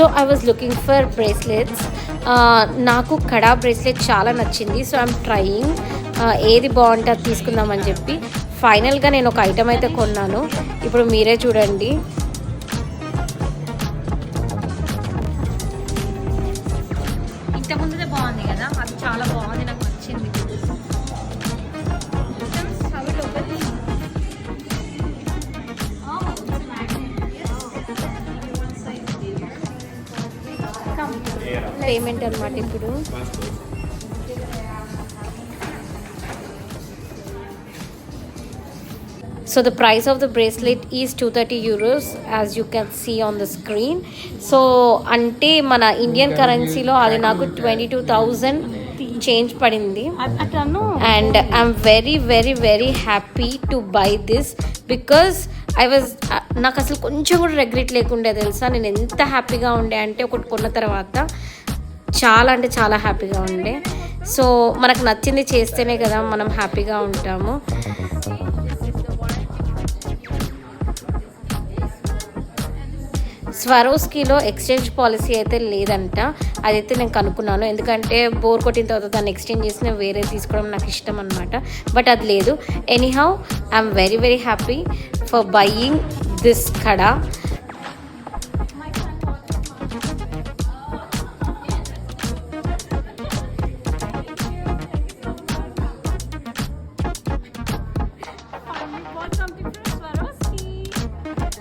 So I was looking for bracelets. నాకు కడా bracelet చాలా నచ్చింది. సో ఐఎమ్ ట్రయింగ్ ఏది బాగుంటే అది తీసుకుందామని చెప్పి ఫైనల్గా నేను ఒక ఐటమ్ అయితే కొన్నాను. ఇప్పుడు మీరే చూడండి. ఇంతకుముందే బాగుంది కదా, అది చాలా బాగుంది, నాకు నచ్చింది. పేమెంట్ అనమాట ఇప్పుడు. So the price of the bracelet is 230 euros as you can see on the screen. So ante mana Indian currency lo adi naku 22,000 change padindi. And I'm very very very happy to buy this because I was నాకు అసలు కొంచెం కూడా regret లేకుండే తెలుసా. నేను ఎంత హ్యాపీగా ఉండే అంటే ఒకటి కొన్న తర్వాత చాలా అంటే చాలా హ్యాపీగా ఉండే. సో మనకు నచ్చింది చేస్తేనే కదా మనం హ్యాపీగా ఉంటాము. స్వరోస్కీలో ఎక్స్చేంజ్ పాలసీ అయితే లేదంట. అదైతే నేను కనుక్కున్నాను, ఎందుకంటే బోర్ కొట్టిన తర్వాత దాన్ని ఎక్స్చేంజ్ చేసిన వేరే తీసుకోవడం నాకు ఇష్టం అనమాట. బట్ అది లేదు. Anyhow I'm very very happy for buying this kada.